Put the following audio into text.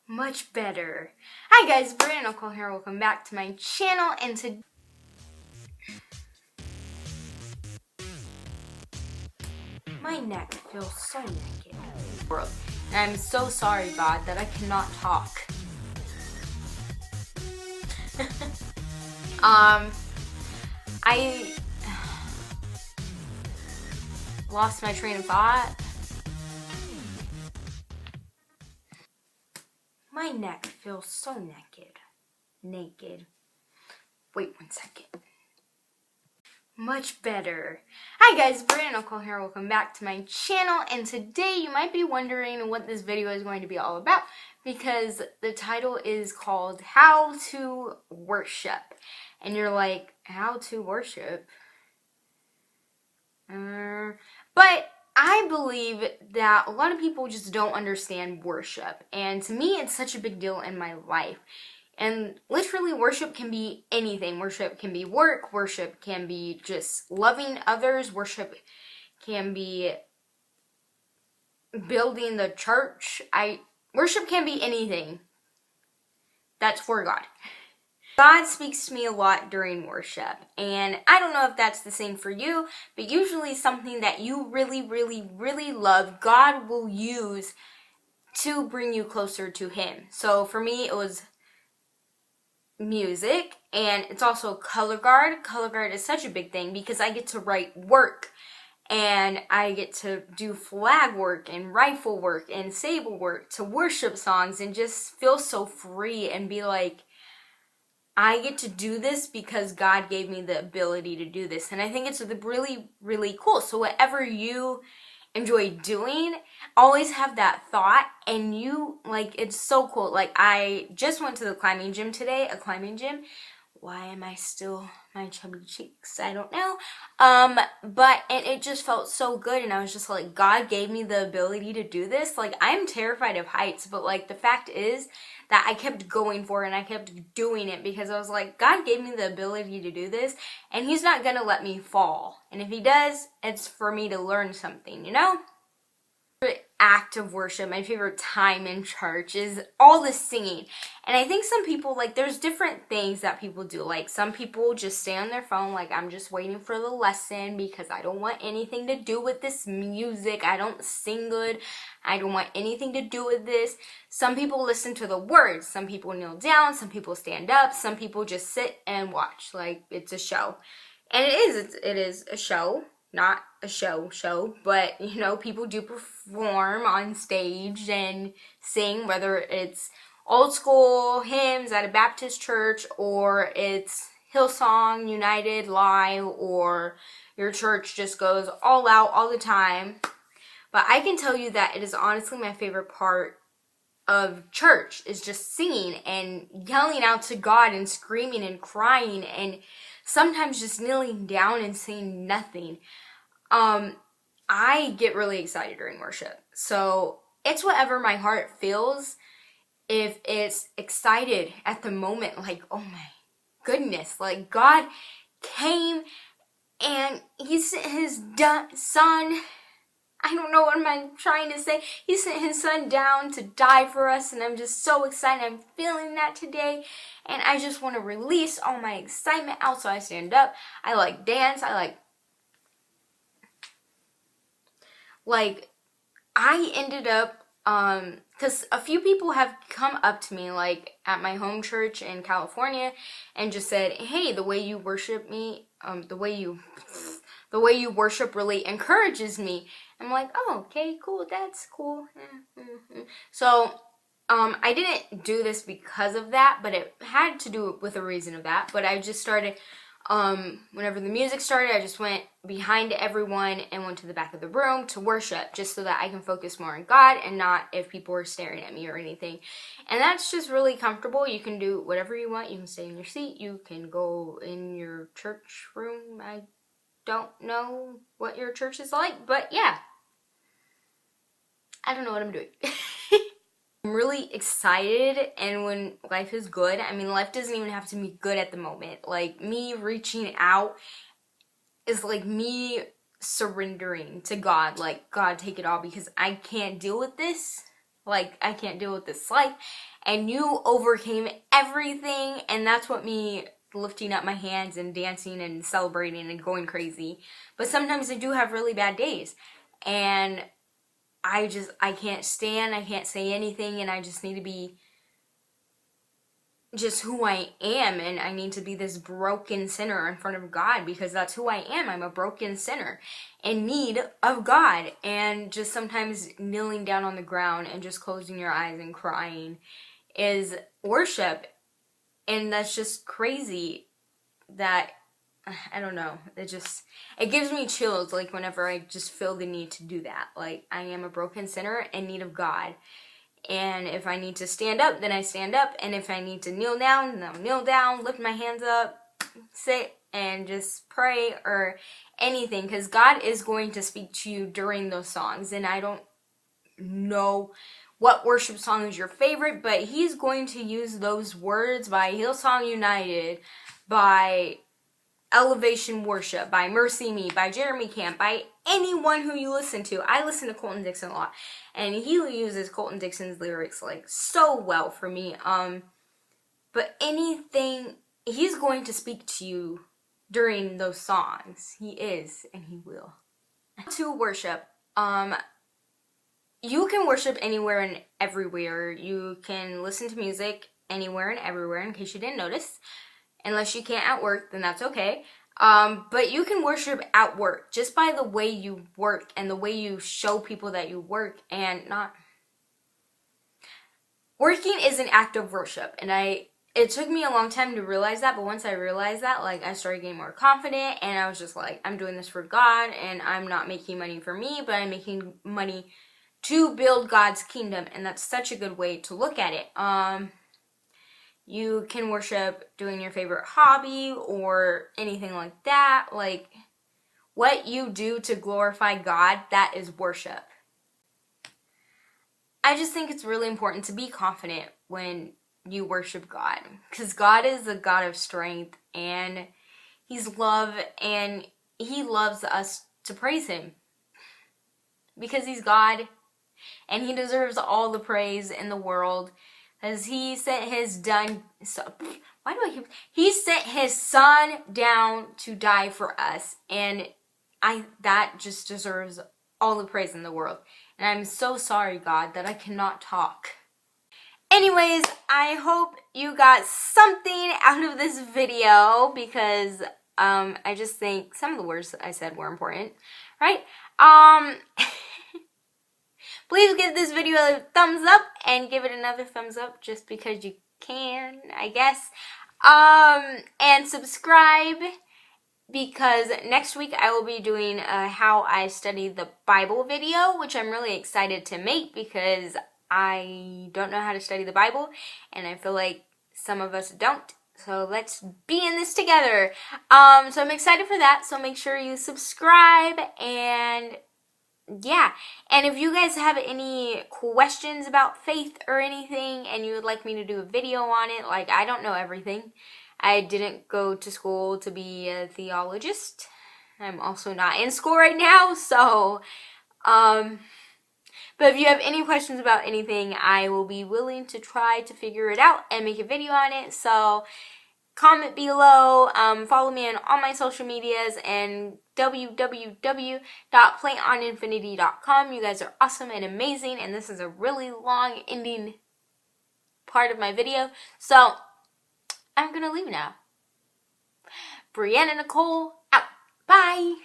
Much better. Hi guys, Brianna, Nicole here. Welcome back to my channel, and today my neck feels so naked. And I'm so sorry, God, that I cannot talk. I lost my train of thought. My neck feels so naked. Wait 1 second. Much better. Hi guys, Brianna, Nicole here. Welcome back to my channel, and today you might be wondering what this video is going to be all about, because the title is called How to Worship. And you're like, how to worship? But I believe that a lot of people just don't understand worship, and to me it's such a big deal in my life. And literally, worship can be anything. Worship can be work. Worship can be just loving others. Worship can be building the church. Worship can be anything that's for God. God speaks to me a lot during worship, and I don't know if that's the same for you, but usually something that you really love, God will use to bring you closer to Him. So for me, it was music, and it's also color guard. Color guard is such a big thing because I get to write work, and I get to do flag work and rifle work and sable work to worship songs and just feel so free and be like, I get to do this because God gave me the ability to do this. And I think it's really cool. So whatever you enjoy doing, always have that thought, and you, like, it's so cool. Like, I just went to the climbing gym today, a climbing gym. Why am I still my chubby cheeks? I don't know. But it just felt so good, and I was just like, God gave me the ability to do this. Like, I'm terrified of heights, but like the fact is that I kept going for it and I kept doing it because I was like, God gave me the ability to do this, and He's not gonna let me fall. And if He does, it's for me to learn something, you know? Act of worship, my favorite time in church is all the singing. And I think some people, like, there's different things that people do. Like, some people just stay on their phone, like, I'm just waiting for the lesson because I don't want anything to do with this music. I don't sing good. I don't want anything to do with this. Some people listen to the words. Some people kneel down. Some people stand up. Some people just sit and watch. Like, it's a show. And it is a show. Not a show, but, you know, people do perform on stage and sing, whether it's old school hymns at a Baptist church, or it's Hillsong, United, Live, or your church just goes all out all the time. But I can tell you that it is honestly my favorite part of church, is just singing and yelling out to God and screaming and crying, and sometimes just kneeling down and saying nothing. I get really excited during worship. So it's whatever my heart feels. If it's excited at the moment, like, oh my goodness, like, God came and He sent His son. I don't know what I'm trying to say. He sent His son down to die for us, and I'm just so excited. I'm feeling that today, and I just want to release all my excitement out. So I stand up, I like dance, I ended up, because a few people have come up to me, like, at my home church in California, and just said, hey, the way you worship me, the way you worship really encourages me. I'm like, oh, okay, cool, that's cool. So, I didn't do this because of that, but it had to do with a reason of that. But I just started, whenever the music started, I just went behind everyone and went to the back of the room to worship, just so that I can focus more on God and not if people were staring at me or anything. And that's just really comfortable. You can do whatever you want. You can stay in your seat. You can go in your church room. I don't know what your church is like, but yeah. I don't know what I'm doing. I'm really excited, and when life is good, I mean, life doesn't even have to be good at the moment. Like, me reaching out is like me surrendering to God. Like, God, take it all, because I can't deal with this. Like, I can't deal with this life. And you overcame everything. And that's what me lifting up my hands and dancing and celebrating and going crazy. But sometimes I do have really bad days. And I can't stand, I can't say anything, and I just need to be just who I am, and I need to be this broken sinner in front of God, because that's who I am. I'm a broken sinner in need of God. And just sometimes kneeling down on the ground and just closing your eyes and crying is worship. And that's just crazy that, I don't know, it gives me chills, like, whenever I just feel the need to do that. Like, I am a broken sinner in need of God. And if I need to stand up, then I stand up. And if I need to kneel down, then I'll kneel down, lift my hands up, sit, and just pray or anything. Because God is going to speak to you during those songs. And I don't know what worship song is your favorite, but He's going to use those words by Hillsong United, by Elevation Worship, by Mercy Me, by Jeremy Camp, by anyone who you listen to. I listen to Colton Dixon a lot, and he uses Colton Dixon's lyrics like so well for me. But anything, He's going to speak to you during those songs. He is, and He will. To worship, you can worship anywhere and everywhere. You can listen to music anywhere and everywhere, in case you didn't notice. Unless you can't at work, then that's okay. But you can worship at work just by the way you work and the way you show people that you work, and not... Working is an act of worship, and it took me a long time to realize that, but once I realized that, like, I started getting more confident, and I was just like, I'm doing this for God, and I'm not making money for me, but I'm making money to build God's kingdom, and that's such a good way to look at it. You can worship doing your favorite hobby or anything like that. Like, what you do to glorify God, that is worship. I just think it's really important to be confident when you worship God, because God is a God of strength, and He's love, and He loves us to praise Him because He's God, and He deserves all the praise in the world. As He sent His He sent His Son down to die for us, and that just deserves all the praise in the world. And I'm so sorry, God, that I cannot talk. Anyways, I hope you got something out of this video, because I just think some of the words that I said were important, right? Please give this video a thumbs up, and give it another thumbs up just because you can, I guess. And subscribe, because next week I will be doing a how I study the Bible video, which I'm really excited to make, because I don't know how to study the Bible, and I feel like some of us don't. So let's be in this together. So I'm excited for that. So make sure you subscribe, and yeah. And if you guys have any questions about faith or anything, and you would like me to do a video on it, like, I don't know everything. I didn't go to school to be a theologist. I'm also not in school right now, so, but if you have any questions about anything, I will be willing to try to figure it out and make a video on it. So comment below, follow me on all my social medias, and www.playoninfinity.com. You guys are awesome and amazing, and this is a really long ending part of my video, so I'm gonna leave now. Brianna Nicole out. Bye.